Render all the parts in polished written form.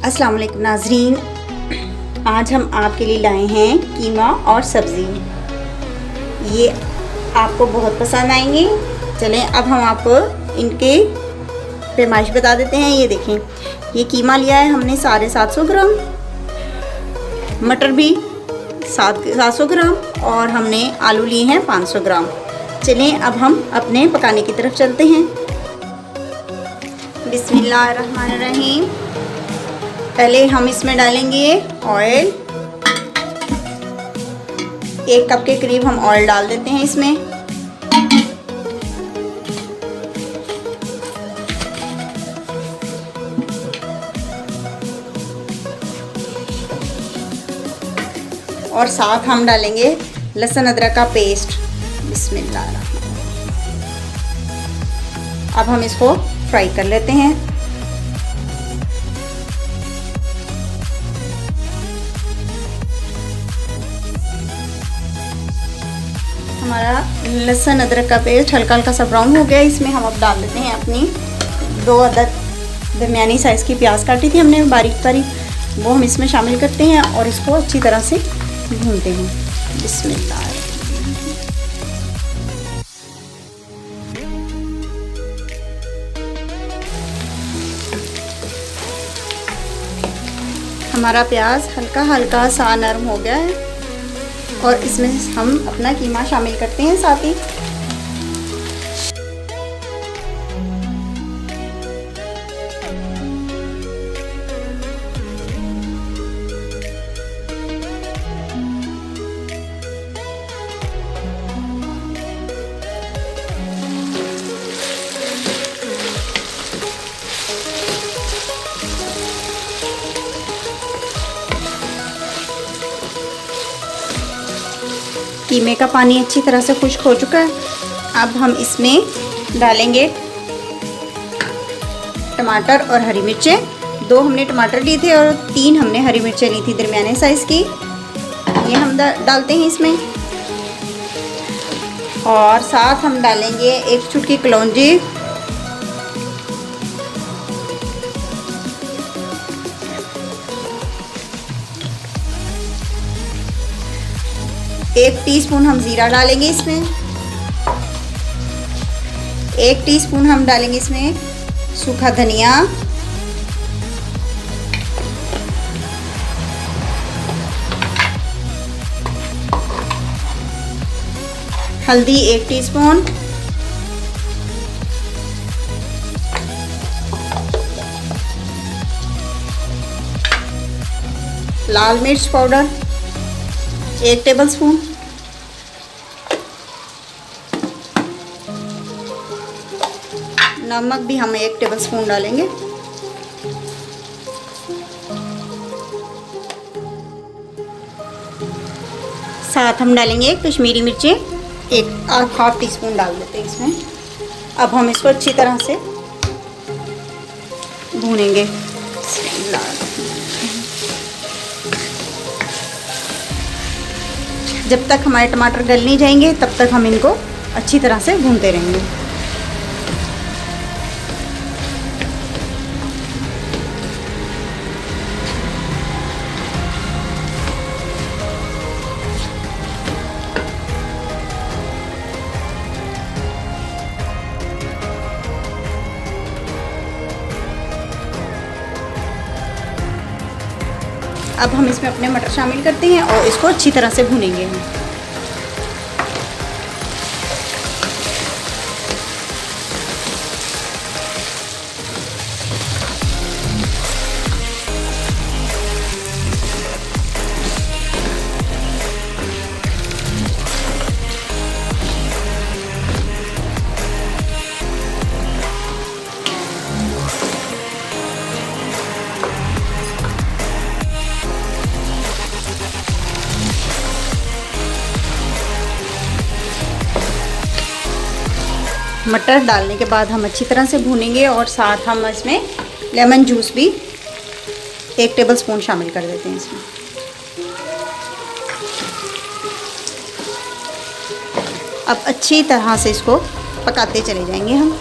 अस्सलाम वालेकुम नाज़रीन, आज हम आपके लिए लाए हैं कीमा और सब्ज़ी। ये आपको बहुत पसंद आएंगे। चलें अब हम आपको इनके पैमाइश बता देते हैं। ये देखें, ये कीमा लिया है हमने 750 ग्राम, मटर भी 700 ग्राम और हमने आलू लिए हैं 500 ग्राम। चलें अब हम अपने पकाने की तरफ चलते हैं। बिस्मिल्लाहिर्रहमानिर्रहीम। पहले हम इसमें डालेंगे ऑयल। 1 कप के करीब हम ऑयल डाल देते हैं इसमें। और साथ हम डालेंगे लहसुन अदरक का पेस्ट। बिस्मिल्लाह। अब हम इसको फ्राई कर लेते हैं। हमारा लहसुन अदरक का पेस्ट हल्का हल्का सा ब्राउन हो गया। इसमें हम अब डाल देते हैं अपनी 2 अदद दरमियानी साइज़ की प्याज काटी थी हमने बारीक बारीक, वो हम इसमें शामिल करते हैं और इसको अच्छी तरह से भूनते हैं। बिस्मिल्लाह। हमारा प्याज हल्का हल्का सा नरम हो गया है और इसमें हम अपना कीमा शामिल करते हैं साथ ही। कीमे का पानी अच्छी तरह से खुश्क हो चुका है। अब हम इसमें डालेंगे टमाटर और हरी मिर्चें। 2 हमने टमाटर लिए थे और 3 हमने हरी मिर्चें ली थी दरमियाने साइज़ की। ये हम डालते हैं इसमें। और साथ हम डालेंगे 1 चुटकी कलौंजी, एक टीस्पून हम ज़ीरा डालेंगे इसमें। 1 टीस्पून हम डालेंगे इसमें सूखा धनिया, हल्दी 1 टीस्पून, लाल मिर्च पाउडर 1 टेबलस्पून, नमक भी हम 1 टेबलस्पून डालेंगे। साथ हम डालेंगे कश्मीरी मिर्चें 1/2 टीस्पून डाल देते हैं इसमें। अब हम इसको अच्छी तरह से भूनेंगे। जब तक हमारे टमाटर गल नहीं जाएंगे तब तक हम इनको अच्छी तरह से भूनते रहेंगे। अब हम इसमें अपने मटर शामिल करते हैं और इसको अच्छी तरह से भूनेंगे। मटर डालने के बाद हम अच्छी तरह से भूनेंगे और साथ हम इसमें लेमन जूस भी 1 टेबलस्पून शामिल कर देते हैं इसमें। अब अच्छी तरह से इसको पकाते चले जाएंगे हम,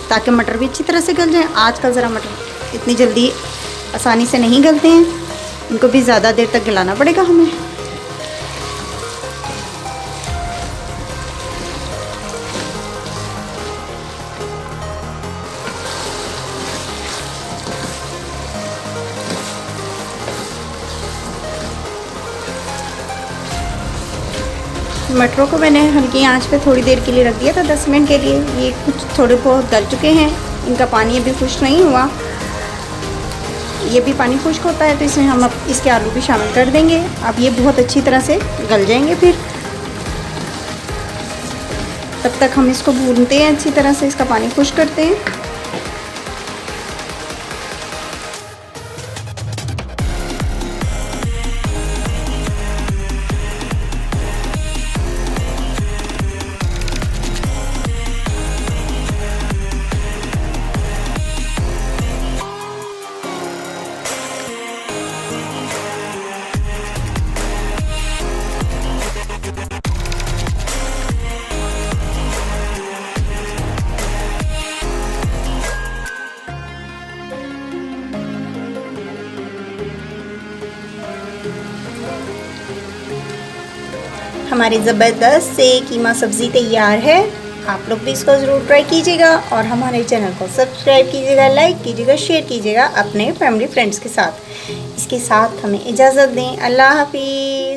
ताकि मटर भी अच्छी तरह से गल जाए। आजकल ज़रा मटर इतनी जल्दी आसानी से नहीं गलते हैं, इनको भी ज़्यादा देर तक गलाना पड़ेगा हमें। मटरों को मैंने हल्की आंच पे थोड़ी देर के लिए रख दिया था, 10 मिनट के लिए। ये कुछ थोड़े बहुत गल चुके हैं, इनका पानी अभी खुश्क नहीं हुआ। ये भी पानी खुश्क होता है तो इसमें हम अब इसके आलू भी शामिल कर देंगे। अब ये बहुत अच्छी तरह से गल जाएंगे। फिर तब तक हम इसको भूनते हैं, अच्छी तरह से इसका पानी खुश्क करते हैं। हमारी ज़बरदस्त से कीमा सब्ज़ी तैयार है। आप लोग भी इसको ज़रूर ट्राई कीजिएगा और हमारे चैनल को सब्सक्राइब कीजिएगा, लाइक कीजिएगा, शेयर कीजिएगा अपने फैमिली फ्रेंड्स के साथ। इसके साथ हमें इजाज़त दें। अल्लाह हाफ़िज़।